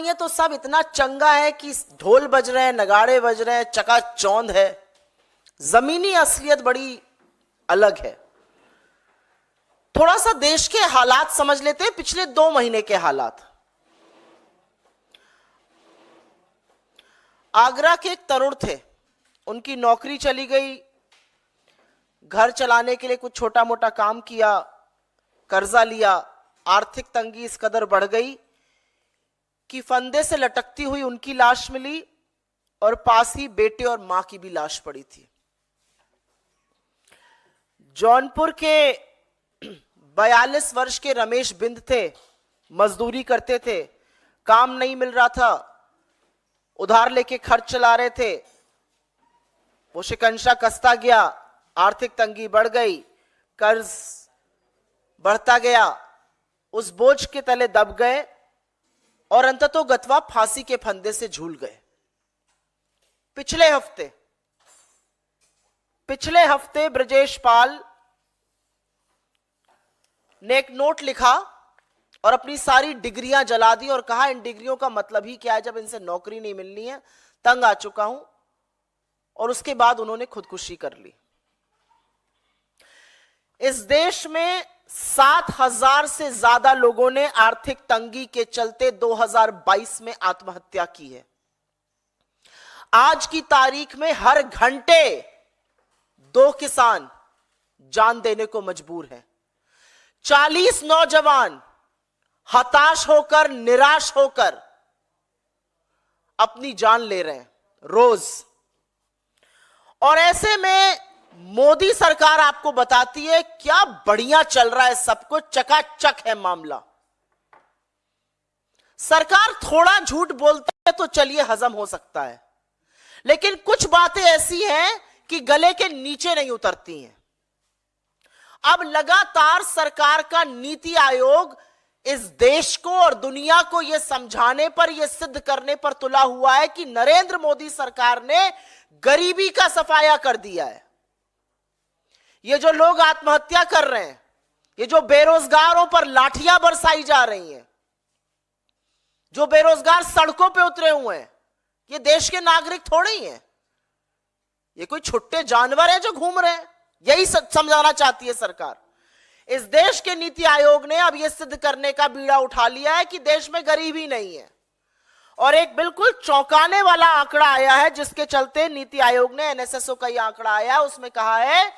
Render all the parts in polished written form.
ये तो सब इतना चंगा है कि ढोल बज रहे हैं, नगाड़े बज रहे हैं, चकाचौंध है। जमीनी असलियत बड़ी अलग है। थोड़ा सा देश के हालात समझ लेते हैं, पिछले 2 महीने के हालात। आगरा के एक तरुण थे, उनकी नौकरी चली गई, घर चलाने के लिए कुछ छोटा मोटा काम किया, कर्जा लिया, आर्थिक तंगी इस कदर बढ़ गई कि फंदे से लटकती हुई उनकी लाश मिली और पास ही बेटे और मां की भी लाश पड़ी थी। जौनपुर के 42 वर्ष के रमेश बिंद थे, मजदूरी करते थे, काम नहीं मिल रहा था, उधार लेके खर्च चला रहे थे। वो शिकंजा कसता गया, आर्थिक तंगी बढ़ गई, कर्ज बढ़ता गया, उस बोझ के तले दब गए और अंततः गतवा फांसी के फंदे से झूल गए। पिछले हफ्ते ब्रजेश पाल ने एक नोट लिखा और अपनी सारी डिग्रियां जला दी और कहा इन डिग्रियों का मतलब ही क्या है जब इनसे नौकरी नहीं मिलनी है, तंग आ चुका हूं। और उसके बाद उन्होंने खुदकुशी कर ली। इस देश में 7,000 से ज्यादा लोगों ने आर्थिक तंगी के चलते 2022 में आत्महत्या की है। आज की तारीख में हर घंटे 2 किसान जान देने को मजबूर हैं। 40 नौजवान हताश होकर, निराश होकर अपनी जान ले रहे हैं रोज। और ऐसे में मोदी सरकार आपको बताती है क्या बढ़िया चल रहा है, सब कुछ चकाचक है मामला। सरकार थोड़ा झूठ बोलती है तो चलिए हजम हो सकता है, लेकिन कुछ बातें ऐसी हैं कि गले के नीचे नहीं उतरती हैं। अब लगातार सरकार का नीति आयोग इस देश को और दुनिया को यह समझाने पर, यह सिद्ध करने पर तुला हुआ है कि नरेंद्र मोदी सरकार ने गरीबी का सफाया कर दिया है। ये जो लोग आत्महत्या कर रहे हैं, ये जो बेरोजगारों पर लाठियां बरसाई जा रही हैं, जो बेरोजगार सड़कों पे उतरे हुए हैं, ये देश के नागरिक थोड़े ही हैं, ये कोई छुट्टे जानवर हैं जो घूम रहे हैं। यही समझाना चाहती है सरकार। इस देश के नीति आयोग ने अब यह सिद्ध करने का बीड़ा उठा लिया है कि देश में गरीबी नहीं है। और एक बिल्कुल चौंकाने वाला आंकड़ा आया है जिसके चलते नीति आयोग ने, एनएसएसओ का यह आंकड़ा आया, उसमें कहा है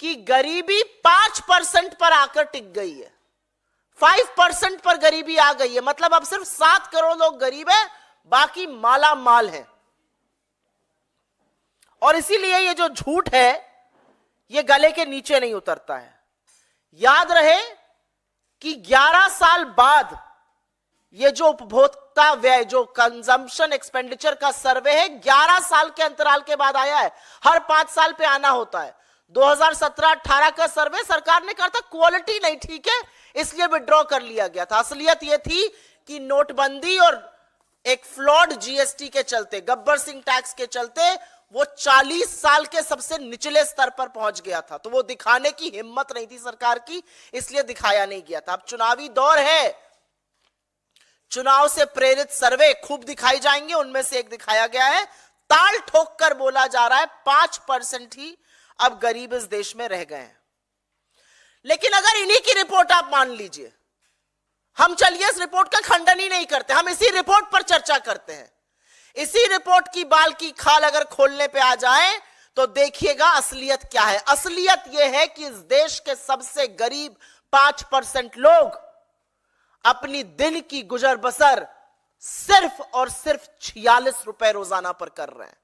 कि गरीबी 5% पर आकर टिक गई है। 5% पर गरीबी आ गई है, मतलब अब सिर्फ 7 करोड़ लोग गरीब हैं, बाकी माला माल है। और इसीलिए ये जो झूठ है ये गले के नीचे नहीं उतरता है। याद रहे कि 11 साल बाद ये जो उपभोक्ता व्यय, जो कंजम्पशन एक्सपेंडिचर का सर्वे है, 11 साल के अंतराल के बाद आया है। हर 5 साल पे आना होता है। 2017-18 का सर्वे सरकार ने कहा था क्वालिटी नहीं ठीक है, इसलिए विड्रॉ कर लिया गया था। असलियत यह थी कि नोटबंदी और एक फ्लॉड जीएसटी के चलते, गब्बर सिंह टैक्स के चलते वो 40 साल के सबसे निचले स्तर पर पहुंच गया था। तो वो दिखाने की हिम्मत नहीं थी सरकार की, इसलिए दिखाया नहीं गया था। अब चुनावी दौर है, चुनाव से प्रेरित सर्वे खूब दिखाई जाएंगे। उनमें से एक दिखाया गया है, ताल ठोक कर बोला जा रहा है 5% ही अब गरीब इस देश में रह गए हैं। लेकिन अगर इन्हीं की रिपोर्ट आप मान लीजिए, हम चलिए इस रिपोर्ट का खंडन ही नहीं करते, हम इसी रिपोर्ट पर चर्चा करते हैं। इसी रिपोर्ट की बाल की खाल अगर खोलने पे आ जाए तो देखिएगा असलियत क्या है। असलियत यह है कि इस देश के सबसे गरीब 5% लोग अपनी दिन की गुजर बसर सिर्फ और सिर्फ 46 रुपए रोजाना पर कर रहे हैं।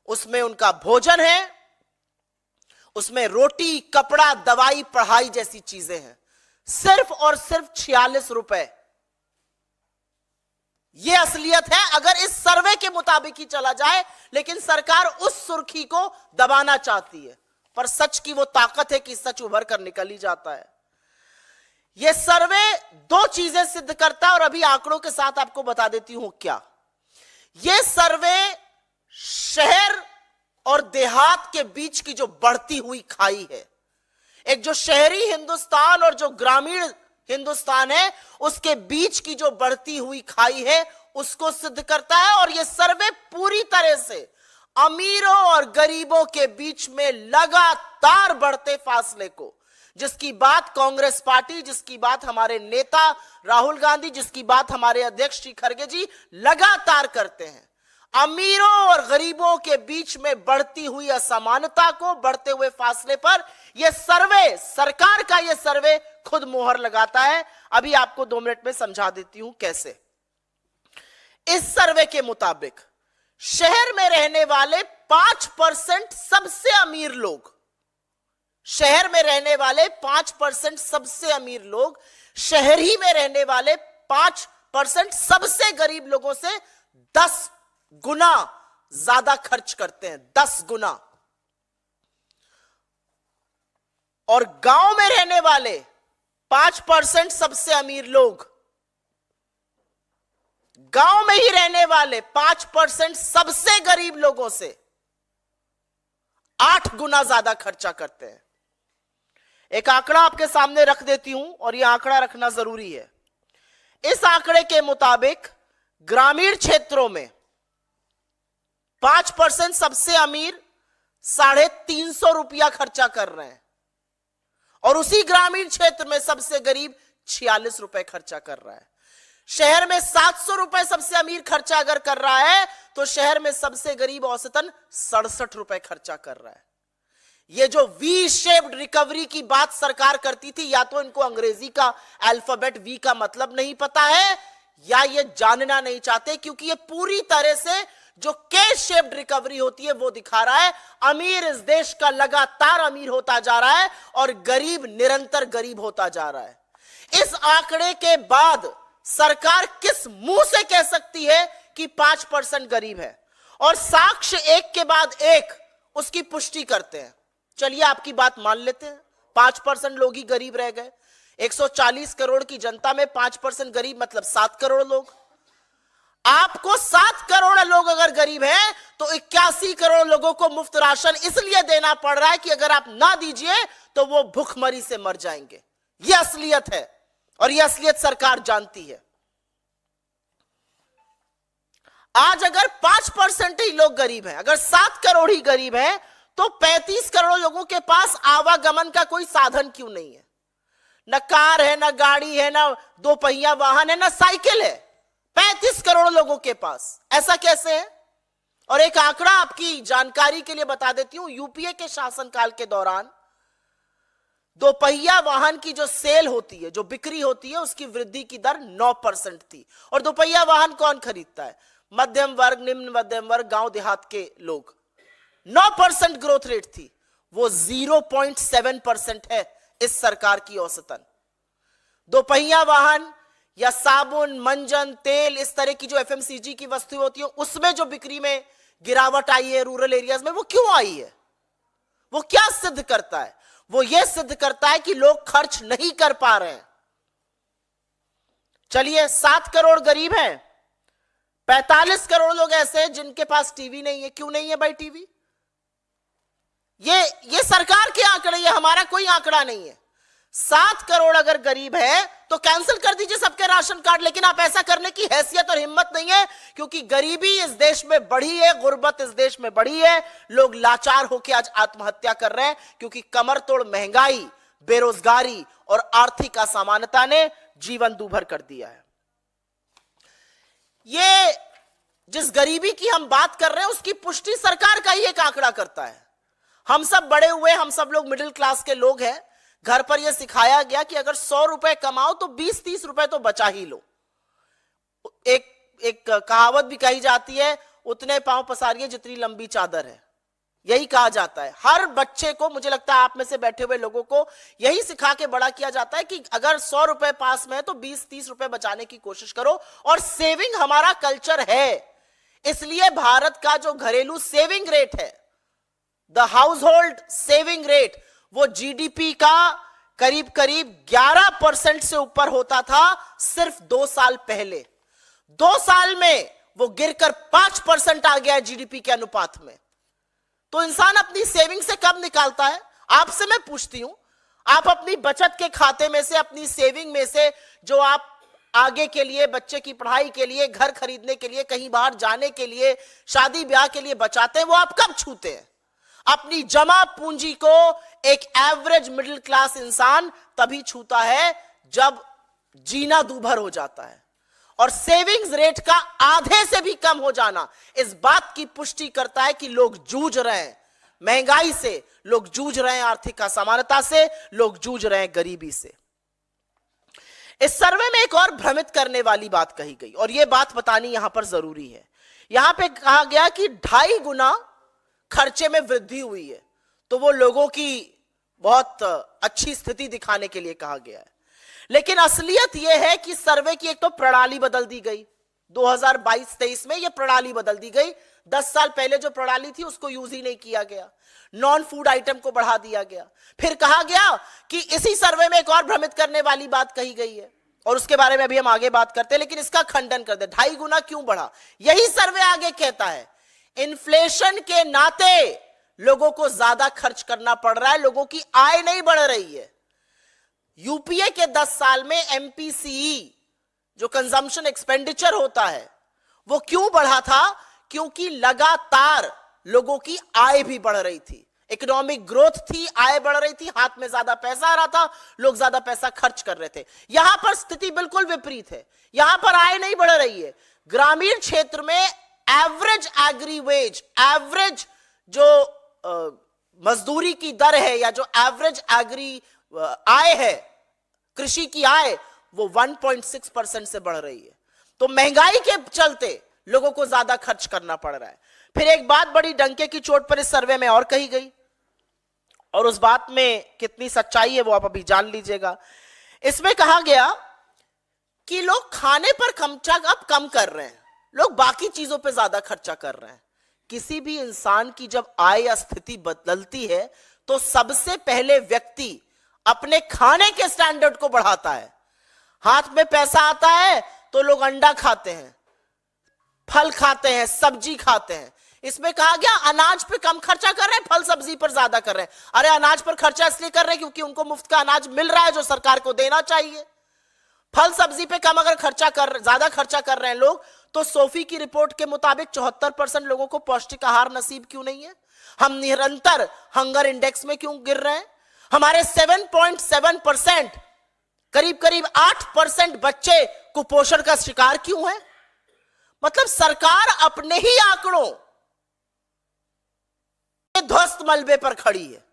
उसमें उनका भोजन है, उसमें रोटी, कपड़ा, दवाई, पढ़ाई जैसी चीजें हैं। सिर्फ और सिर्फ 46 रुपए। यह असलियत है अगर इस सर्वे के मुताबिक ही चला जाए। लेकिन सरकार उस सुर्खी को दबाना चाहती है, पर सच की वो ताकत है कि सच उभर कर निकल ही जाता है। यह सर्वे 2 चीजें सिद्ध करता है और अभी आंकड़ों के साथ आपको बता देती हूं क्या। यह सर्वे शहर और देहात के बीच की जो बढ़ती हुई खाई है, एक जो शहरी हिंदुस्तान और जो ग्रामीण हिंदुस्तान है, उसके बीच की जो बढ़ती हुई खाई है, उसको सिद्ध करता है। और यह सर्वे पूरी तरह से अमीरों और गरीबों के बीच में लगातार बढ़ते फासले को, जिसकी बात कांग्रेस पार्टी, जिसकी बात हमारे नेता राहुल गांधी, जिसकी बात हमारे अध्यक्ष श्री खड़गे जी लगातार करते हैं, अमीरों और गरीबों के बीच में बढ़ती हुई असमानता को, बढ़ते हुए फासले पर यह सर्वे, सरकार का यह सर्वे खुद मोहर लगाता है। अभी आपको 2 मिनट में समझा देती हूं कैसे। इस सर्वे के मुताबिक शहर में रहने वाले 5% सबसे अमीर लोग, शहर में रहने वाले 5% सबसे अमीर लोग शहरी में रहने वाले 5% सबसे गरीब लोगों से 10 गुना ज्यादा खर्च करते हैं, 10 गुना। और गांव में रहने वाले 5% सबसे अमीर लोग, गांव में ही रहने वाले 5% सबसे गरीब लोगों से 8 गुना ज्यादा खर्चा करते हैं। एक आंकड़ा आपके सामने रख देती हूं और यह आंकड़ा रखना जरूरी है। इस आंकड़े के मुताबिक ग्रामीण क्षेत्रों में 5% सबसे अमीर 350 रुपया खर्चा कर रहे हैं और उसी ग्रामीण क्षेत्र में सबसे गरीब 46 रुपए खर्चा कर रहा है। शहर में 700 रुपए सबसे अमीर खर्चा अगर कर रहा है तो शहर में सबसे गरीब औसतन 67 रुपए खर्चा कर रहा है। ये जो वी शेप्ड रिकवरी की बात सरकार करती थी, या तो इनको अंग्रेजी का अल्फाबेट वी का मतलब नहीं पता है या ये जानना नहीं चाहते, क्योंकि ये पूरी तरह से जो के शेप्ड रिकवरी होती है वो दिखा रहा है अमीर इस देश का लगातार अमीर होता जा रहा है और गरीब निरंतर गरीब होता जा रहा है। इस आंकड़े के बाद सरकार किस मुंह से कह सकती है कि 5% गरीब है? और साक्ष्य एक के बाद एक उसकी पुष्टि करते हैं। चलिए आपकी बात मान लेते हैं, 5% लोग ही गरीब रह गए। 140 करोड़ की जनता में 5% गरीब मतलब 7 करोड़ लोग। आपको 7 करोड़ लोग अगर गरीब हैं तो 81 करोड़ लोगों को मुफ्त राशन इसलिए देना पड़ रहा है कि अगर आप ना दीजिए तो वो भूखमरी से मर जाएंगे। यह असलियत है और यह असलियत सरकार जानती है। आज अगर 5% ही लोग गरीब हैं, अगर 7 करोड़ ही गरीब हैं, तो 35 करोड़ लोगों के पास आवागमन का कोई साधन क्यों नहीं है? न कार है, न गाड़ी है, न 2 पहिया वाहन है, न साइकिल है। 35 करोड़ लोगों के पास ऐसा कैसे है? और एक आंकड़ा आपकी जानकारी के लिए बता देती हूं, यूपीए के शासनकाल के दौरान 2 पहिया वाहन की जो सेल होती है, जो बिक्री होती है, उसकी वृद्धि की दर 9% थी। और 2 पहिया वाहन कौन खरीदता है? मध्यम वर्ग, निम्न मध्यम वर्ग, गांव देहात के लोग। 9% ग्रोथ रेट थी, वो 0.7% है इस सरकार की औसतन। 2 पहिया वाहन या साबुन, मंजन, तेल, इस तरह की जो एफएमसीजी की वस्तुएं होती है, उसमें जो बिक्री में गिरावट आई है रूरल एरियाज में, वो क्यों आई है? वो क्या सिद्ध करता है? वो ये सिद्ध करता है कि लोग खर्च नहीं कर पा रहे हैं। चलिए 7 करोड़ गरीब हैं, 45 करोड़ लोग ऐसे हैं जिनके पास टीवी नहीं है। क्यों नहीं है भाई टीवी? ये सरकार के आंकड़े, ये हमारा कोई आंकड़ा नहीं है। 7 करोड़ अगर गरीब है तो कैंसिल कर दीजिए सबके राशन कार्ड, लेकिन आप ऐसा करने की हैसियत और हिम्मत नहीं है, क्योंकि गरीबी इस देश में बढ़ी है, गुर्बत इस देश में बढ़ी है। लोग लाचार होकर आज आत्महत्या कर रहे हैं क्योंकि कमर तोड़ महंगाई, बेरोजगारी और आर्थिक असमानता ने जीवन दूभर कर दिया है। ये जिस गरीबी की हम बात कर रहे हैं उसकी पुष्टि सरकार का ही एक आंकड़ा करता है। हम सब बड़े हुए, हम सब लोग मिडिल क्लास के लोग हैं। घर पर यह सिखाया गया कि अगर 100 रुपए कमाओ तो 20-30 रुपए तो बचा ही लो। एक कहावत भी कही जाती है, उतने पांव पसारिए जितनी लंबी चादर है। यही कहा जाता है हर बच्चे को। मुझे लगता है आप में से बैठे हुए लोगों को यही सिखा के बड़ा किया जाता है कि अगर 100 रुपए पास में है तो 20-30 रुपए बचाने की कोशिश करो। और सेविंग हमारा कल्चर है, इसलिए भारत का जो घरेलू सेविंग रेट है, the house hold saving rate, वो जीडीपी का करीब करीब 11% से ऊपर होता था सिर्फ 2 साल पहले। 2 साल में वो गिरकर 5% आ गया जीडीपी के अनुपात में। तो इंसान अपनी सेविंग से कब निकालता है? आपसे मैं पूछती हूं, आप अपनी बचत के खाते में से, अपनी सेविंग में से जो आप आगे के लिए, बच्चे की पढ़ाई के लिए, घर खरीदने के लिए, कहीं बाहर जाने के लिए, शादी ब्याह के लिए बचाते हैं, वो आप कब छूते हैं? अपनी जमा पूंजी को एक एवरेज मिडिल क्लास इंसान तभी छूता है जब जीना दूभर हो जाता है। और सेविंग्स रेट का आधे से भी कम हो जाना इस बात की पुष्टि करता है कि लोग जूझ रहे हैं महंगाई से, लोग जूझ रहे हैं आर्थिक असमानता से, लोग जूझ रहे हैं गरीबी से। इस सर्वे में एक और भ्रमित करने वाली बात कही गई और यह बात बतानी यहां पर जरूरी है। यहां पे कहा गया कि 2.5 गुना खर्चे में वृद्धि हुई है, तो वो लोगों की बहुत अच्छी स्थिति दिखाने के लिए कहा गया है। लेकिन असलियत यह है कि सर्वे की एक तो प्रणाली बदल दी गई 2022-23 में, यह प्रणाली बदल दी गई। 10 साल पहले जो प्रणाली थी उसको यूज ही नहीं किया गया, नॉन फूड आइटम को बढ़ा दिया गया। फिर कहा गया कि इसी सर्वे में एक और भ्रमित करने वाली बात कही गई है और उसके बारे में अभी हम आगे बात करते हैं, लेकिन इसका खंडन कर दे। 2.5 गुना क्यों बढ़ा? यही सर्वे आगे कहता है इन्फ्लेशन के नाते लोगों को ज्यादा खर्च करना पड़ रहा है, लोगों की आय नहीं बढ़ रही है। यूपीए के 10 साल में एमपीसीई जो कंजम्पशन एक्सपेंडिचर होता है वो क्यों बढ़ा था? क्योंकि लगातार लोगों की आय भी बढ़ रही थी, इकोनॉमिक ग्रोथ थी, आय बढ़ रही थी, हाथ में ज्यादा पैसा आ रहा था, लोग ज्यादा पैसा खर्च कर रहे थे। यहां पर स्थिति बिल्कुल विपरीत है, यहां पर आय नहीं बढ़ रही है। ग्रामीण क्षेत्र में एवरेज एग्री वेज, एवरेज जो मजदूरी की दर है या जो एवरेज एग्री आय है, कृषि की आय, वो 1.6% से बढ़ रही है। तो महंगाई के चलते लोगों को ज्यादा खर्च करना पड़ रहा है। फिर एक बात बड़ी डंके की चोट पर इस सर्वे में और कही गई और उस बात में कितनी सच्चाई है वो आप अभी जान लीजिएगा। इसमें कहा गया कि लोग खाने पर खर्चा अब कम कर रहे हैं, लोग बाकी चीजों पर ज्यादा खर्चा कर रहे हैं। किसी भी इंसान की जब आय या स्थिति बदलती है तो सबसे पहले व्यक्ति अपने खाने के स्टैंडर्ड को बढ़ाता है। हाथ में पैसा आता है तो लोग अंडा खाते हैं, फल खाते हैं, सब्जी खाते हैं। इसमें कहा गया अनाज पे कम खर्चा कर रहे हैं, फल सब्जी पर ज्यादा कर रहे हैं। अरे अनाज पर खर्चा इसलिए कर रहे हैं क्योंकि उनको मुफ्त का अनाज मिल रहा है जो सरकार को देना चाहिए। फल सब्जी पे कम अगर ज्यादा खर्चा कर रहे हैं लोग, तो सोफी की रिपोर्ट के मुताबिक 74% लोगों को पौष्टिक आहार नसीब क्यों नहीं है? हम निरंतर हंगर इंडेक्स में क्यों गिर रहे हैं? हमारे 7.7%, करीब करीब 8% बच्चे कुपोषण का शिकार क्यों हैं? मतलब सरकार अपने ही आंकड़ों ध्वस्त मलबे पर खड़ी है।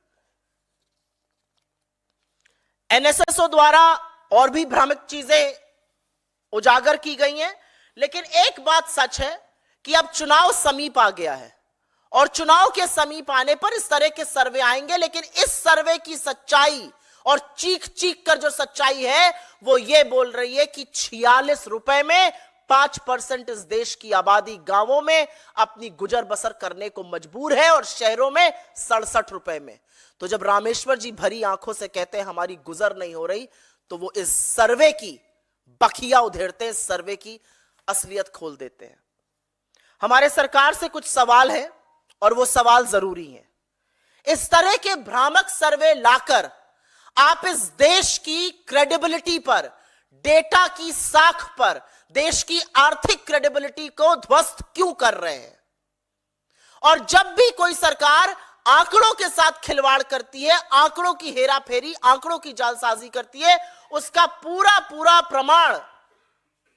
एनएसएसओ द्वारा और भी भ्रामक चीजें उजागर की गई हैं, लेकिन एक बात सच है कि अब चुनाव समीप आ गया है और चुनाव के समीप आने पर इस तरह के सर्वे आएंगे। लेकिन इस सर्वे की सच्चाई और चीख चीख कर जो सच्चाई है वो ये बोल रही है कि 46 रुपए में 5% इस देश की आबादी गांवों में अपनी गुजर बसर करने को मजबूर है और शहरों में 67 रुपए में। तो जब रामेश्वर जी भरी आंखों से कहते हैं हमारी गुजर नहीं हो रही, तो वो इस सर्वे की बखिया उधेड़ते हैं, इस सर्वे की असलियत खोल देते हैं। हमारे सरकार से कुछ सवाल है और वो सवाल जरूरी है। इस तरह के भ्रामक सर्वे लाकर आप इस देश की क्रेडिबिलिटी पर, डेटा की साख पर देश की आर्थिक क्रेडिबिलिटी को ध्वस्त क्यों कर रहे हैं? और जब भी कोई सरकार आंकड़ों के साथ खिलवाड़ करती है, आंकड़ों की हेराफेरी, आंकड़ों की जालसाजी करती है, उसका पूरा पूरा प्रमाण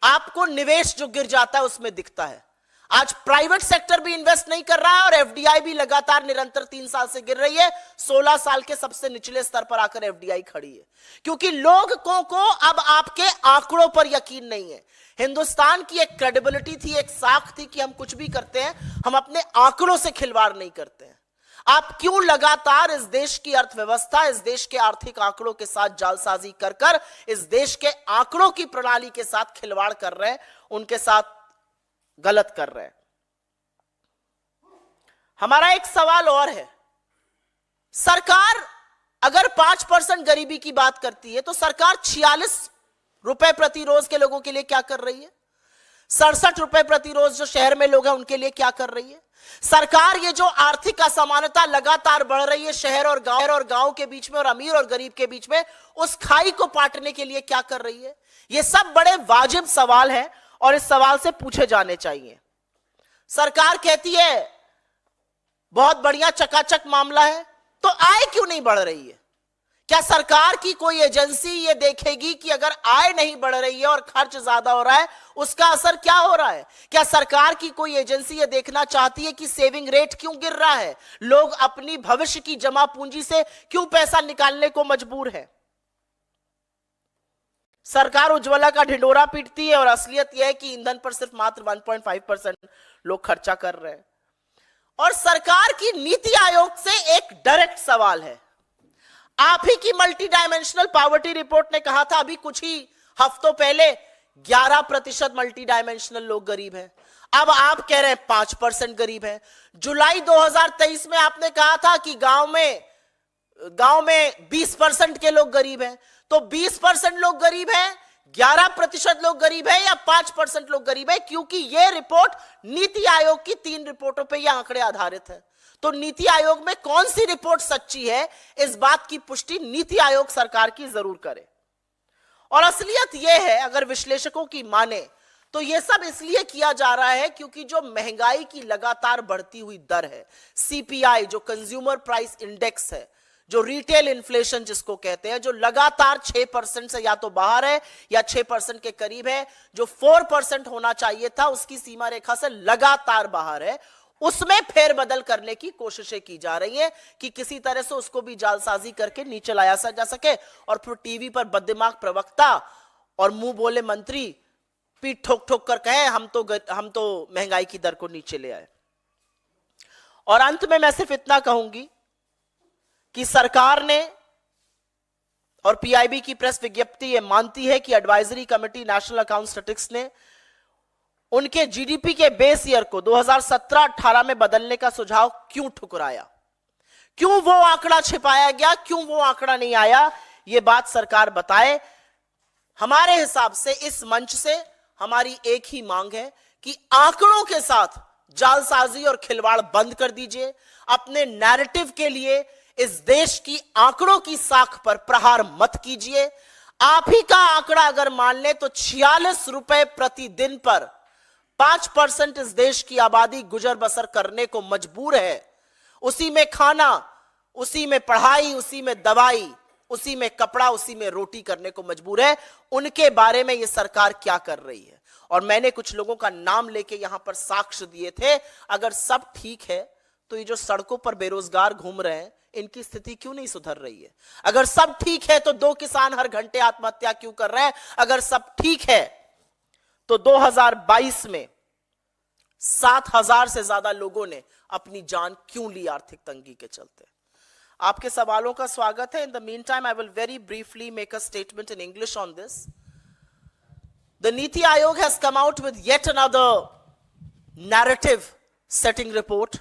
आपको निवेश जो गिर जाता है उसमें दिखता है। आज प्राइवेट सेक्टर भी इन्वेस्ट नहीं कर रहा है और एफडीआई भी लगातार निरंतर 3 साल से गिर रही है। 16 साल के सबसे निचले स्तर पर आकर एफडीआई खड़ी है, क्योंकि लोगों को अब आपके आंकड़ों पर यकीन नहीं है। हिंदुस्तान की एक क्रेडिबिलिटी थी, एक साख थी कि हम कुछ भी करते हैं, हम अपने आंकड़ों से खिलवाड़ नहीं करते हैं। आप क्यों लगातार इस देश की अर्थव्यवस्था, इस देश के आर्थिक आंकड़ों के साथ जालसाजी कर कर इस देश के आंकड़ों की प्रणाली के साथ खिलवाड़ कर रहे हैं, उनके साथ गलत कर रहे हैं? हमारा एक सवाल और है, सरकार अगर 5% गरीबी की बात करती है तो सरकार 46 रुपए प्रति रोज के लोगों के लिए क्या कर रही है? 67 रुपए प्रति रोज जो शहर में लोग हैं उनके लिए क्या कर रही है? सरकार ये जो आर्थिक असमानता लगातार बढ़ रही है शहर और गांव के बीच में और अमीर और गरीब के बीच में, उस खाई को पाटने के लिए क्या कर रही है? ये सब बड़े वाजिब सवाल हैं और इस सवाल से पूछे जाने चाहिए। सरकार कहती है बहुत बढ़िया चकाचक मामला है, तो आय क्यों नहीं बढ़ रही है? क्या सरकार की कोई एजेंसी ये देखेगी कि अगर आय नहीं बढ़ रही है और खर्च ज्यादा हो रहा है, उसका असर क्या हो रहा है? क्या सरकार की कोई एजेंसी ये देखना चाहती है कि सेविंग रेट क्यों गिर रहा है, लोग अपनी भविष्य की जमा पूंजी से क्यों पैसा निकालने को मजबूर है? सरकार उज्ज्वला का ढिंडोरा पीटती है और असलियत यह है कि ईंधन पर सिर्फ मात्र 1.5% लोग खर्चा कर रहे हैं। और सरकार की नीति आयोग से एक डायरेक्ट सवाल है। आप ही की मल्टी डायमेंशनल पॉवर्टी रिपोर्ट ने कहा था अभी कुछ ही हफ्तों पहले 11% मल्टी डायमेंशनल लोग गरीब हैं। अब आप कह रहे हैं 5% गरीब हैं। जुलाई 2023 में आपने कहा था कि गांव में 20% के लोग गरीब हैं। तो 20% लोग गरीब हैं, 11% लोग गरीब है या 5% लोग गरीब है? क्योंकि यह रिपोर्ट नीति आयोग की 3 रिपोर्टों पर यह आंकड़े आधारित है। तो नीति आयोग में कौन सी रिपोर्ट सच्ची है, इस बात की पुष्टि नीति आयोग सरकार की जरूर करे। और असलियत यह है, अगर विश्लेषकों की माने, तो यह सब इसलिए किया जा रहा है क्योंकि जो महंगाई की लगातार बढ़ती हुई दर है, सीपीआई जो कंज्यूमर प्राइस इंडेक्स है, जो रिटेल इन्फ्लेशन जिसको कहते हैं, जो लगातार 6% से या तो बाहर है या 6% के करीब है, जो 4% होना चाहिए था उसकी सीमा रेखा से लगातार बाहर है, उसमें फेरबदल करने की कोशिशें की जा रही है कि किसी तरह से उसको भी जालसाजी करके नीचे लाया जा सके और फिर टीवी पर बददिमाग प्रवक्ता और मुंह बोले मंत्री पीठ ठोक ठोक कर कहे हम तो महंगाई की दर को नीचे ले आए। और अंत में मैं सिर्फ इतना कहूंगी कि सरकार ने और पीआईबी की प्रेस विज्ञप्ति यह मानती है कि advisory committee national account statistics ने उनके जीडीपी के बेस ईयर को 2017-18 में बदलने का सुझाव क्यों ठुकराया, क्यों वो आंकड़ा छिपाया गया, क्यों वो आंकड़ा नहीं आया, ये बात सरकार बताए। हमारे हिसाब से इस मंच से हमारी एक ही मांग है कि आंकड़ों के साथ जालसाजी और खिलवाड़ बंद कर दीजिए। अपने नैरेटिव के लिए इस देश की आंकड़ों की साख पर प्रहार मत कीजिए। आप ही का आंकड़ा अगर मान ले तो 46 रुपए प्रतिदिन पर 5% इस देश की आबादी गुजर बसर करने को मजबूर है। उसी में खाना, उसी में पढ़ाई, उसी में दवाई, उसी में कपड़ा, उसी में रोटी करने को मजबूर है। उनके बारे में यह सरकार क्या कर रही है? और मैंने कुछ लोगों का नाम लेके यहां पर साक्ष्य दिए थे। अगर सब ठीक है तो ये जो सड़कों पर बेरोजगार घूम रहे हैं इनकी स्थिति क्यों नहीं सुधर रही है? अगर सब ठीक है तो 2 किसान हर घंटे आत्महत्या क्यों कर रहे हैं? अगर सब ठीक है तो 2022 में 7,000 से ज्यादा लोगों ने अपनी जान क्यों ली आर्थिक तंगी के चलते? आपके सवालों का स्वागत है। In the mean time I will very briefly make a statement in English on this. The NITI Aayog has come out with yet another narrative setting report,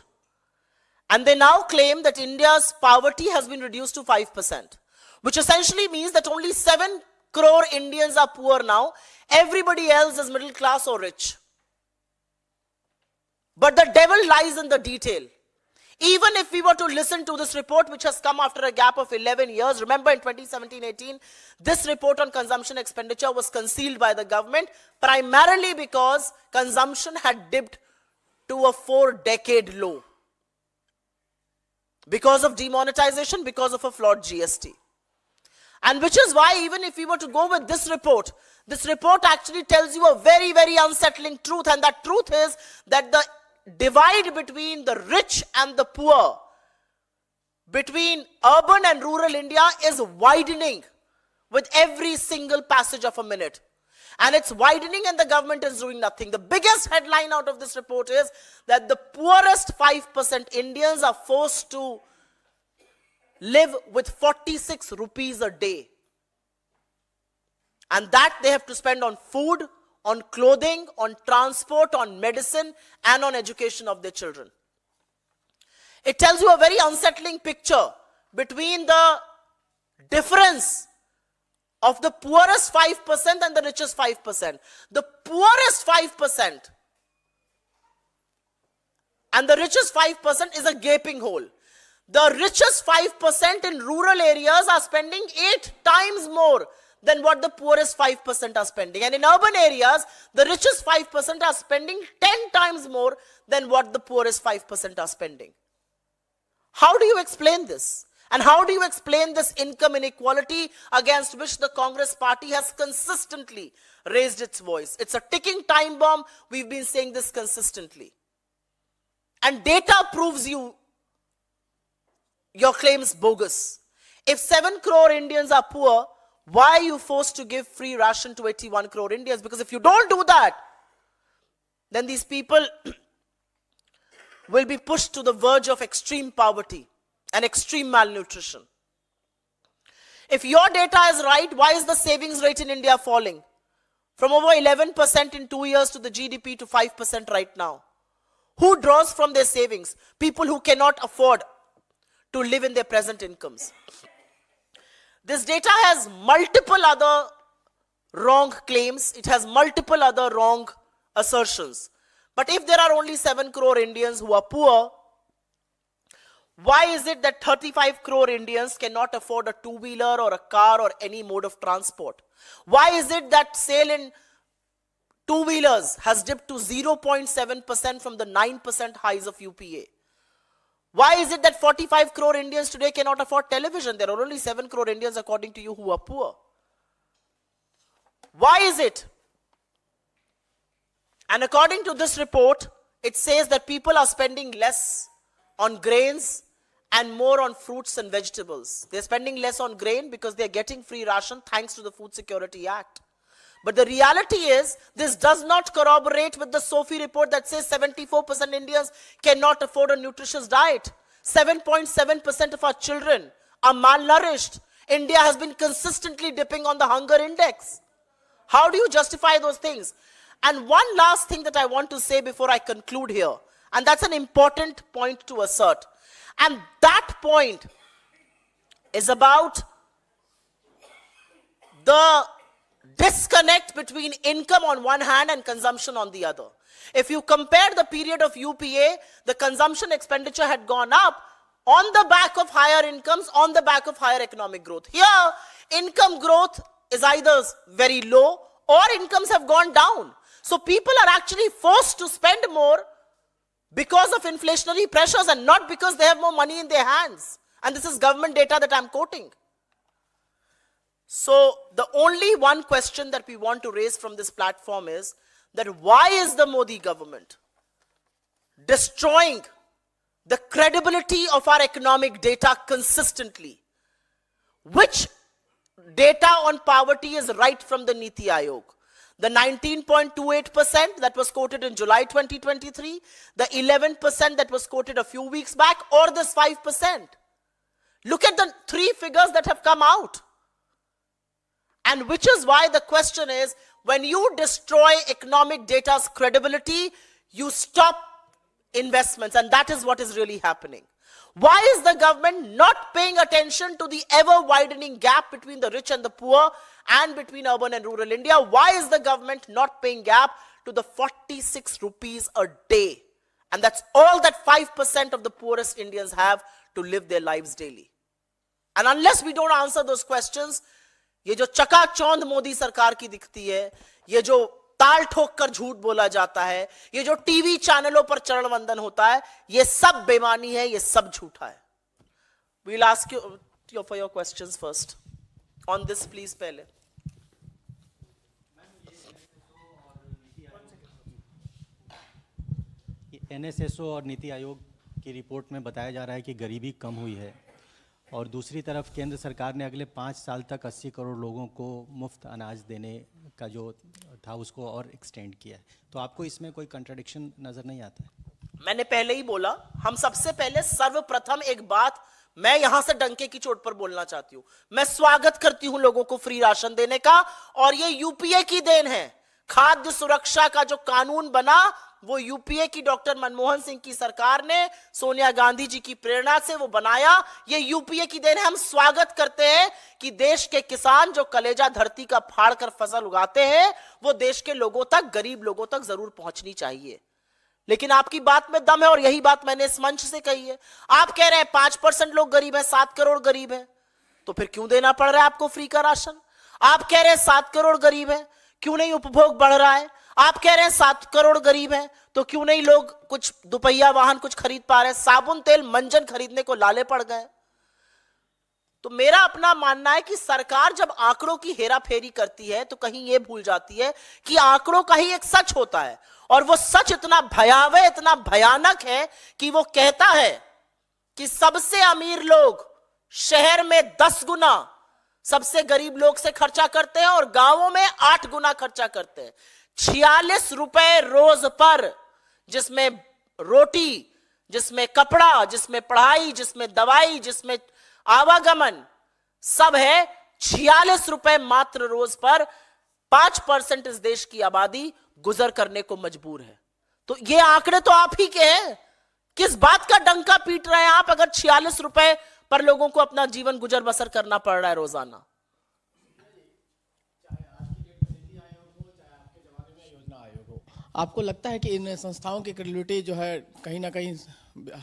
and they now claim that India's poverty has been reduced to 5%, which essentially means that only 7 crore Indians are poor now. Everybody else is middle class or rich. But the devil lies in the detail. Even if we were to listen to this report, which has come after a gap of 11 years, remember in 2017-18, this report on consumption expenditure was concealed by the government, primarily because consumption had dipped to a 4-decade low. Because of demonetization, because of a flawed GST. And which is why even if we were to go with this report actually tells you a very, very unsettling truth. And that truth is that the divide between the rich and the poor, between urban and rural India is widening with every single passage of a minute. And it's widening and the government is doing nothing. The biggest headline out of this report is that the poorest 5% Indians are forced to live with 46 rupees a day. And that they have to spend on food, on clothing, on transport, on medicine, and on education of their children. It tells you a very unsettling picture between the difference of the poorest 5% and the richest 5%. The poorest 5% and the richest 5% is a gaping hole. The richest 5% in rural areas are spending 8 times more than what the poorest 5% are spending. And in urban areas, the richest 5% are spending 10 times more than what the poorest 5% are spending. How do you explain this? And how do you explain this income inequality against which the Congress party has consistently raised its voice? It's a ticking time bomb. We've been saying this consistently. And data proves your claims bogus. If 7 crore Indians are poor, why are you forced to give free ration to 81 crore Indians? Because if you don't do that, then these people will be pushed to the verge of extreme poverty and extreme malnutrition. If your data is right, why is the savings rate in India falling? From over 11% in 2 years to the GDP to 5% right now. Who draws from their savings? People who cannot afford to live in their present incomes. This data has multiple other wrong claims. It has multiple other wrong assertions. But if there are only 7 crore Indians who are poor, why is it that 35 crore Indians cannot afford a two-wheeler or a car or any mode of transport? Why is it that sale in two-wheelers has dipped to 0.7% from the 9% highs of UPA? Why is it that 45 crore Indians today cannot afford television? There are only 7 crore Indians, according to you, who are poor. Why is it? And according to this report, it says that people are spending less on grains and more on fruits and vegetables. They're spending less on grain because they're getting free ration thanks to the Food Security Act. But the reality is, this does not corroborate with the SOFI report that says 74% Indians cannot afford a nutritious diet. 7.7% of our children are malnourished. India has been consistently dipping on the hunger index. How do you justify those things? And one last thing that I want to say before I conclude here, and that's an important point to assert. And that point is about the disconnect between income on one hand and consumption on the other. If you compare the period of UPA, the consumption expenditure had gone up on the back of higher incomes, on the back of higher economic growth. Here, income growth is either very low or incomes have gone down. So people are actually forced to spend more because of inflationary pressures and not because they have more money in their hands. And this is government data that I'm quoting. So the only one question that we want to raise from this platform is that why is the Modi government destroying the credibility of our economic data consistently? Which data on poverty is right from the Niti Aayog? The 19.28% that was quoted in July 2023, the 11% that was quoted a few weeks back, or this 5%. Look at the three figures that have come out. And which is why the question is, when you destroy economic data's credibility, you stop investments, and that is what is really happening. Why is the government not paying attention to the ever-widening gap between the rich and the poor and between urban and rural India? Why is the government not paying gap to the 46 rupees a day? And that's all that 5% of the poorest Indians have to live their lives daily. And unless we don't answer those questions, ये जो चकाचौंध मोदी सरकार की दिखती है, ये जो ताल ठोक कर झूठ बोला जाता है, ये जो टीवी चैनलों पर चरण वंदन होता है, ये सब बेईमानी है, ये सब झूठा है. We'll ask you for your questions first. On this, please, पहले. NSSO और नीति आयोग की रिपोर्ट में बताया जा रहा है कि गरीबी कम हुई है, और दूसरी तरफ केंद्र सरकार ने अगले 5 साल तक 80 करोड़ लोगों को मुफ्त अनाज देने का जो था उसको और एक्सटेंड किया है. तो आपको इसमें कोई कंट्राडिक्शन नजर नहीं आता है? मैंने पहले ही बोला, हम सबसे पहले सर्वप्रथम एक बात मैं यहां से डंके की चोट पर बोलना चाहती हूं. मैं स्वागत करती हूं लोगों को फ्री राशन देने का, और ये यूपीए की देन है. खाद्य सुरक्षा का जो कानून बना वो यूपीए की डॉक्टर मनमोहन सिंह की सरकार ने सोनिया गांधी जी की प्रेरणा से वो बनाया. ये यूपीए की देन है. हम स्वागत करते हैं कि देश के किसान जो कलेजा धरती का फाड़ कर फसल उगाते हैं वो देश के लोगों तक, गरीब लोगों तक जरूर पहुंचनी चाहिए. लेकिन आपकी बात में दम है, और यही बात मैंने इस मंच से कही है. आप कह रहे हैं 5% लोग गरीब हैं, 7 करोड़ गरीब हैं, तो फिर क्यों देना पड़ रहा है आपको फ्री का राशन? आप कह रहे हैं 7 करोड़ गरीब है, क्यों नहीं उपभोग बढ़ रहा है? आप कह रहे हैं 7 करोड़ गरीब है, तो क्यों नहीं लोग कुछ दुपहिया वाहन कुछ खरीद पा रहे हैं? साबुन तेल मंजन खरीदने को लाले पड़ गए। तो मेरा अपना मानना है कि सरकार जब आंकड़ों की हेराफेरी करती है तो कहीं यह भूल जाती है कि आंकड़ों का ही एक सच होता है, और वो सच इतना भयावह, इतना भयानक है कि वो कहता है कि सबसे अमीर लोग शहर में 10 गुना सबसे गरीब लोग से खर्चा करते हैं और गांवों में 8 गुना खर्चा करते हैं। 46 रुपए रोज पर, जिसमें रोटी, जिसमें कपड़ा, जिसमें पढ़ाई, जिसमें दवाई, जिसमें आवागमन सब है, 46 रुपए मात्र रोज पर 5% इस देश की आबादी गुजर करने को मजबूर है। तो ये आंकड़े तो आप ही के हैं। किस बात का डंका पीट रहे हैं आप अगर 46 रुपए पर लोगों को अपना जीवन गुजर बसर करना पड़ रहा है रोजाना? आपको लगता है कि इन संस्थाओं की क्रेडिबिलिटी जो है कहीं ना कहीं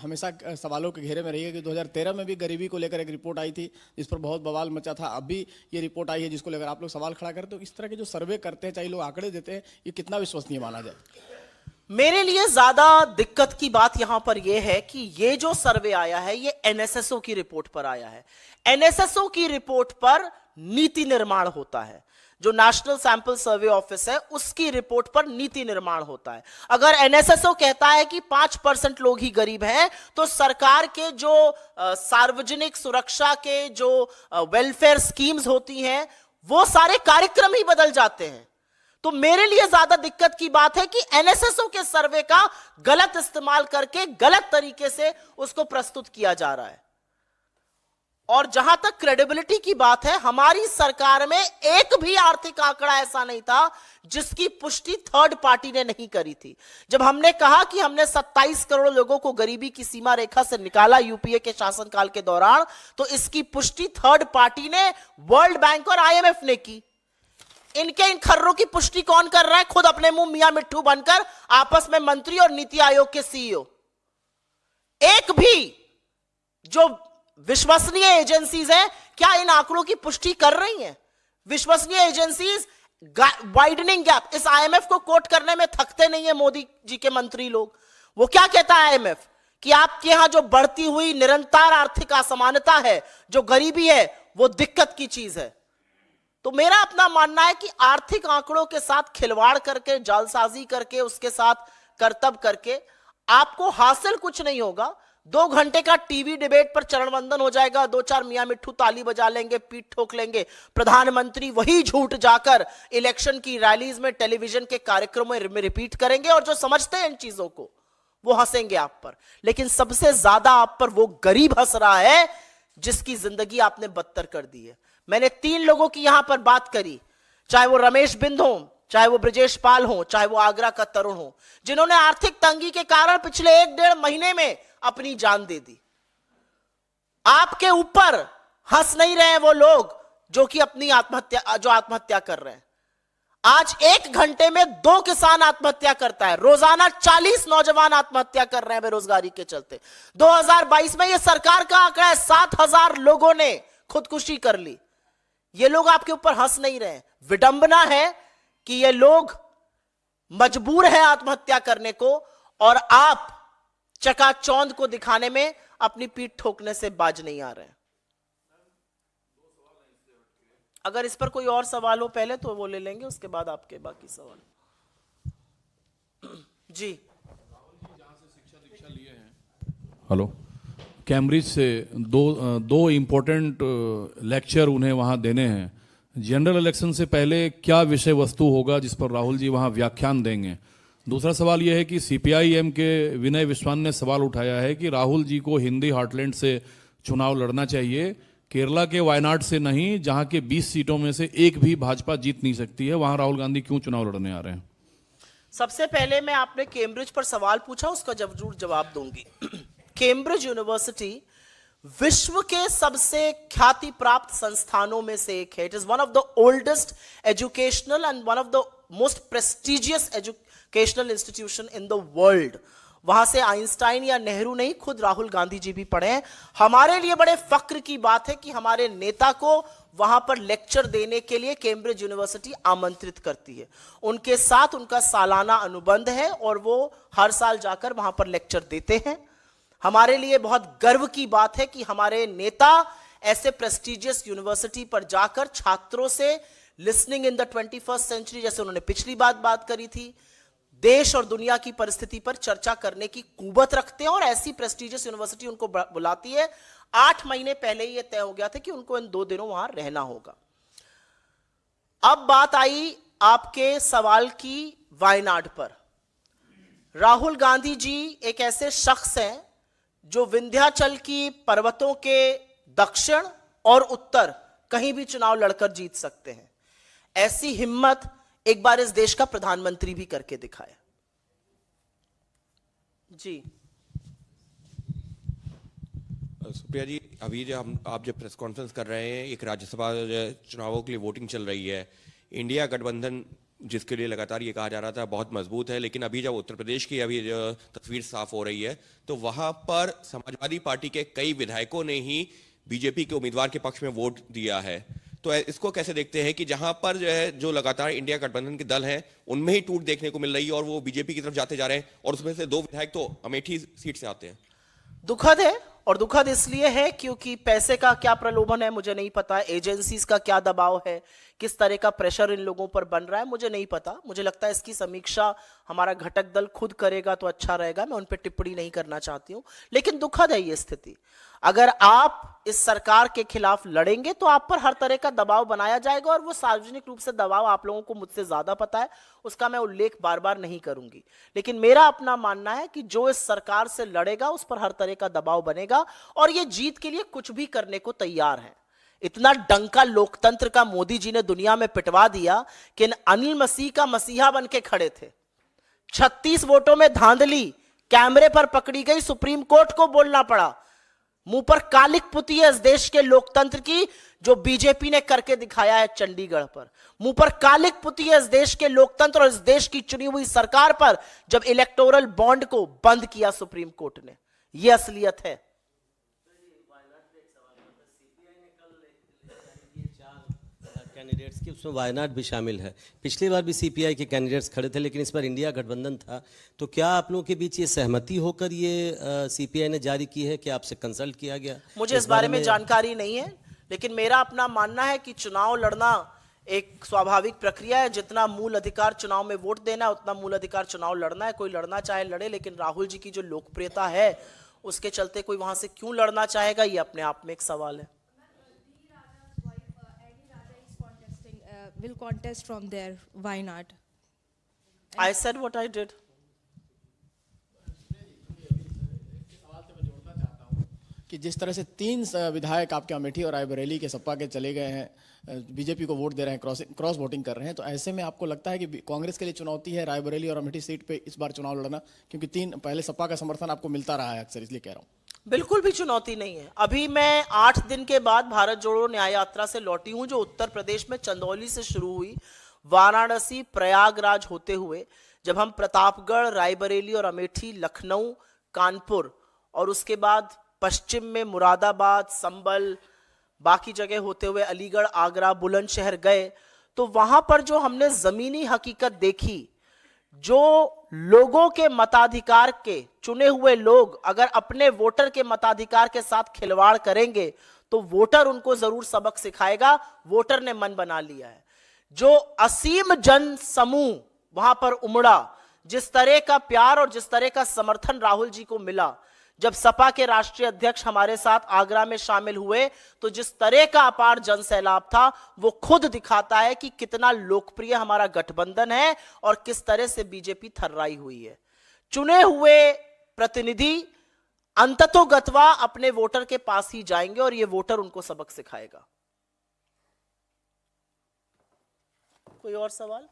हमेशा सवालों के घेरे में रही है? कि 2013 में भी गरीबी को लेकर एक रिपोर्ट आई थी जिस पर बहुत बवाल मचा था, अभी ये रिपोर्ट आई है जिसको लेकर आप लोग सवाल खड़ा करते हो। इस तरह के जो सर्वे करते हैं, चाहे लोग आंकड़े देते हैं, ये कितना विश्वसनीय माना जाए? मेरे लिए ज्यादा दिक्कत की बात यहां पर यह है कि ये जो सर्वे आया है ये एनएसएसओ की रिपोर्ट पर आया है। एनएसएसओ की रिपोर्ट पर नीति निर्माण होता है। जो नेशनल सैंपल सर्वे ऑफिस है उसकी रिपोर्ट पर नीति निर्माण होता है। अगर एनएसएसओ कहता है कि 5% लोग ही गरीब हैं, तो सरकार के जो सार्वजनिक सुरक्षा के जो वेलफेयर स्कीम्स होती हैं वो सारे कार्यक्रम ही बदल जाते हैं। तो मेरे लिए ज्यादा दिक्कत की बात है कि एनएसएसओ के सर्वे का गलत इस्तेमाल करके गलत तरीके से उसको प्रस्तुत किया जा रहा है। और जहां तक क्रेडिबिलिटी की बात है, हमारी सरकार में एक भी आर्थिक आंकड़ा ऐसा नहीं था जिसकी पुष्टि थर्ड पार्टी ने नहीं करी थी। जब हमने कहा कि हमने 27 करोड़ लोगों को गरीबी की सीमा रेखा से निकाला यूपीए के शासनकाल के दौरान, तो इसकी पुष्टि थर्ड पार्टी ने, वर्ल्ड बैंक और आईएमएफ ने की। इनके इन खर्रों की पुष्टि कौन कर रहा है? खुद अपने मुंह मियां मिट्ठू बनकर आपस में मंत्री और नीति आयोग के सीईओ। एक भी जो विश्वसनीय एजेंसीज हैं क्या इन आंकड़ों की पुष्टि कर रही हैं? विश्वसनीय एजेंसीज वाइडनिंग गैप, इस आईएमएफ को कोट करने में थकते नहीं है मोदी जी के मंत्री लोग। वो क्या कहता है आईएमएफ कि आपके यहां जो बढ़ती हुई निरंतर आर्थिक असमानता है, जो गरीबी है, वो दिक्कत की चीज है। तो मेरा अपना मानना है कि आर्थिक आंकड़ों के साथ खिलवाड़ करके, जालसाजी करके, उसके साथ करतब करके आपको हासिल कुछ नहीं होगा। 2 घंटे का टीवी डिबेट पर चरण वंदन हो जाएगा, 2-4 मियां मिट्ठू ताली बजा लेंगे, पीठ ठोक लेंगे, प्रधानमंत्री वही झूठ जाकर इलेक्शन की रैलीज में, टेलीविजन के कार्यक्रमों में रिपीट करेंगे, और जो समझते हैं इन चीजों को वो हंसेंगे आप पर। लेकिन सबसे ज्यादा आप पर वो गरीब हंस रहा है जिसकी जिंदगी आपने बदतर कर दी है। मैंने 3 लोगों की यहां पर बात करी, चाहे वो रमेश बिंद हो, चाहे वो ब्रजेश पाल हो, चाहे वो आगरा का तरुण हो, जिन्होंने आर्थिक तंगी के कारण पिछले 1-1.5 महीने में अपनी जान दे दी। आपके ऊपर हंस नहीं रहे हैं वो लोग जो कि अपनी आत्महत्या कर रहे हैं। आज 1 घंटे में 2 किसान आत्महत्या करता है, रोजाना 40 नौजवान आत्महत्या कर रहे हैं बेरोजगारी के चलते। 2022 में यह सरकार का आंकड़ा है, 7,000 लोगों ने खुदकुशी कर ली। ये लोग आपके ऊपर हंस नहीं रहे हैं। विडंबना है कि ये लोग मजबूर हैं आत्महत्या करने को, और आप चकाचौंध को दिखाने में अपनी पीठ ठोकने से बाज नहीं आ रहे हैं। अगर इस पर कोई और सवाल हो पहले तो वो ले लेंगे, उसके बाद आपके बाकी सवाल। जी हेलो, कैम्ब्रिज से दो इम्पोर्टेंट लेक्चर उन्हें वहाँ देने हैं। जनरल इलेक्शन से पहले क्या विषय वस्तु होगा जिस पर राहुल जी वहाँ व्याख्यान देंगे? दूसरा सवाल यह है कि सीपीआईएम के विनय विश्वान ने सवाल उठाया है कि राहुल जी को हिंदी हार्टलैंड से चुनाव लड़ना चाहिए, केरला के वायनाड से नहीं, जहाँ के 20 सीटों में से एक भी भाजपा जीत नहीं सकती है, वहाँ राहुल गांधी क्यों चुनाव लड़ने आ रहे हैं? सबसे पहले मैं, आपने कैम्ब्रिज पर सवाल पूछा, उसका जरूर जवाब दूंगी। कैम्ब्रिज यूनिवर्सिटी विश्व के सबसे ख्याति प्राप्त संस्थानों में से एक है। It is one of the oldest educational and one of the most prestigious educational institution in the world. वहां से आइंस्टाइन या नेहरू नहीं, खुद राहुल गांधी जी भी पढ़े हैं। हमारे लिए बड़े फक्र की बात है कि हमारे नेता को वहां पर लेक्चर देने के लिए कैम्ब्रिज यूनिवर्सिटी आमंत्रित करती है। उनके साथ उनका सालाना अनुबंध है और वो हर साल जाकर वहां पर लेक्चर देते हैं। हमारे लिए बहुत गर्व की बात है कि हमारे नेता ऐसे प्रेस्टिजियस यूनिवर्सिटी पर जाकर छात्रों से listening in the 21st century, जैसे उन्होंने पिछली बात करी थी, देश और दुनिया की परिस्थिति पर चर्चा करने की कुवत रखते हैं और ऐसी प्रेस्टिजियस यूनिवर्सिटी उनको बुलाती है। 8 महीने पहले ही यह तय हो गया था कि उनको इन 2 दिनों वहां रहना होगा। अब बात आई आपके सवाल की वायनाड पर। राहुल गांधी जी एक ऐसे शख्स हैं जो विंध्याचल की पर्वतों के दक्षिण और उत्तर कहीं भी चुनाव लड़कर जीत सकते हैं। ऐसी हिम्मत एक बार इस देश का प्रधानमंत्री भी करके दिखाया। जी सुप्रिया जी, अभी जो आप जब प्रेस कॉन्फ्रेंस कर रहे हैं, एक राज्यसभा चुनावों के लिए वोटिंग चल रही है, इंडिया गठबंधन जिसके लिए लगातार ये कहा जा रहा था बहुत मजबूत है, लेकिन अभी जब उत्तर प्रदेश की अभी तस्वीर साफ हो रही है तो वहां पर समाजवादी पार्टी के कई विधायकों ने ही बीजेपी के उम्मीदवार के पक्ष में वोट दिया है। तो इसको कैसे देखते हैं कि जहां पर जो है जो लगातार इंडिया गठबंधन के दल हैं उनमें ही टूट देखने को मिल रही है और वो बीजेपी की तरफ जाते जा रहे हैं और उसमें से 2 विधायक तो अमेठी सीट से आते हैं। दुखद है, और दुखद इसलिए है क्योंकि पैसे का क्या प्रलोभन है मुझे नहीं पता, एजेंसीज का क्या दबाव है, किस तरह का प्रेशर इन लोगों पर बन रहा है मुझे नहीं पता। मुझे लगता है इसकी समीक्षा हमारा घटक दल खुद करेगा तो अच्छा रहेगा, मैं उन पर टिप्पणी नहीं करना चाहती हूं। लेकिन दुखद है ये स्थिति। अगर आप इस सरकार के खिलाफ लड़ेंगे तो आप पर हर तरह का दबाव बनाया जाएगा, और वो सार्वजनिक रूप से दबाव आप लोगों को मुझसे ज्यादा पता है, उसका मैं उल्लेख बार बार नहीं करूंगी। लेकिन मेरा अपना मानना है कि जो इस सरकार से लड़ेगा उस पर हर तरह का दबाव बनेगा, और ये जीत के लिए कुछ भी करने को तैयार है। इतना डंका लोकतंत्र का मोदी जी ने दुनिया में पिटवा दिया कि अनिल मसीह का मसीहा बन के खड़े थे। 36 वोटों में धांधली कैमरे पर पकड़ी गई, सुप्रीम कोर्ट को बोलना पड़ा। मुंह पर कालिक पुती है इस देश के लोकतंत्र की, जो बीजेपी ने करके दिखाया है चंडीगढ़ पर। मुंह पर कालिक पुती है इस देश के लोकतंत्र और इस देश की चुनी हुई सरकार पर, जब इलेक्टोरल बॉन्ड को बंद किया सुप्रीम कोर्ट ने। यह असलियत है। कैंडिडेट्स की उसमें वायनाड भी शामिल है। पिछली बार भी सीपीआई के कैंडिडेट्स खड़े थे, लेकिन इस बार इंडिया गठबंधन था। तो क्या आप लोगों के बीच ये सहमति होकर ये सीपीआई ने जारी की है कि आपसे कंसल्ट किया गया? मुझे इस बारे में जानकारी नहीं है, लेकिन मेरा अपना मानना है कि चुनाव लड़ना एक स्वाभाविक प्रक्रिया है। जितना मूल अधिकार चुनाव में वोट देना है उतना मूल अधिकार चुनाव लड़ना है। कोई लड़ना चाहे लड़े, लेकिन राहुल जी की जो लोकप्रियता है उसके चलते कोई वहां से क्यों लड़ना चाहेगा, ये अपने आप में एक सवाल है। Will contest from there. Why not? I said what I did. कि जिस तरह से 3 विधायक आपके अमेठी और रायबरेली के सपा के चले गए हैं, बीजेपी को वोट दे रहे हैं, क्रॉस वोटिंग कर रहे हैं, तो ऐसे में आपको लगता है कि कांग्रेस के लिए चुनौती है रायबरेली और अमेठी सीट पे इस बार चुनाव लड़ना? क्योंकि 3 पहले सपा का समर्थन आपको मिलता रहा है अक्सर, इसलिए कह रहा हूँ। बिल्कुल भी चुनौती नहीं है। अभी मैं 8 दिन के बाद भारत जोड़ो न्याय यात्रा से लौटी हूं, जो उत्तर प्रदेश में चंदौली से शुरू हुई, वाराणसी प्रयागराज होते हुए, जब हम प्रतापगढ़, रायबरेली और अमेठी, लखनऊ, कानपुर और उसके बाद पश्चिम में मुरादाबाद, संभल, बाकी जगह होते हुए अलीगढ़, आगरा, बुलंदशहर गए, तो वहां पर जो हमने जमीनी हकीकत देखी, जो लोगों के मताधिकार के चुने हुए लोग अगर अपने वोटर के मताधिकार के साथ खिलवाड़ करेंगे तो वोटर उनको जरूर सबक सिखाएगा। वोटर ने मन बना लिया है। जो असीम जन समूह वहां पर उमड़ा, जिस तरह का प्यार और जिस तरह का समर्थन राहुल जी को मिला, जब सपा के राष्ट्रीय अध्यक्ष हमारे साथ आगरा में शामिल हुए, तो जिस तरह का अपार जन सैलाब था, वो खुद दिखाता है कि कितना लोकप्रिय हमारा गठबंधन है और किस तरह से बीजेपी थर्राई हुई है। चुने हुए प्रतिनिधि अंततोगत्वा अपने वोटर के पास ही जाएंगे और ये वोटर उनको सबक सिखाएगा। कोई और सवाल?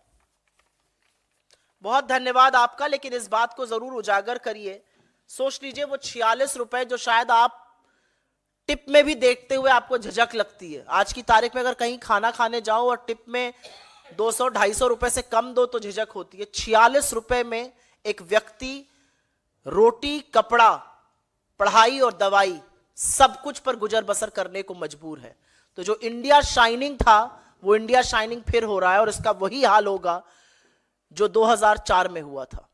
बहुत धन्यवाद आपका, लेकिन इस बात को जरूर उजागर करिए। सोच लीजिए वो 46 रुपए जो शायद आप टिप में भी देखते हुए आपको झिझक लगती है, आज की तारीख में अगर कहीं खाना खाने जाओ और टिप में 200-250 रुपए से कम दो तो झिझक होती है। 46 रुपए में एक व्यक्ति रोटी, कपड़ा, पढ़ाई और दवाई सब कुछ पर गुजर बसर करने को मजबूर है। तो जो इंडिया शाइनिंग था वो इंडिया शाइनिंग फिर हो रहा है और इसका वही हाल होगा जो 2004 में हुआ था।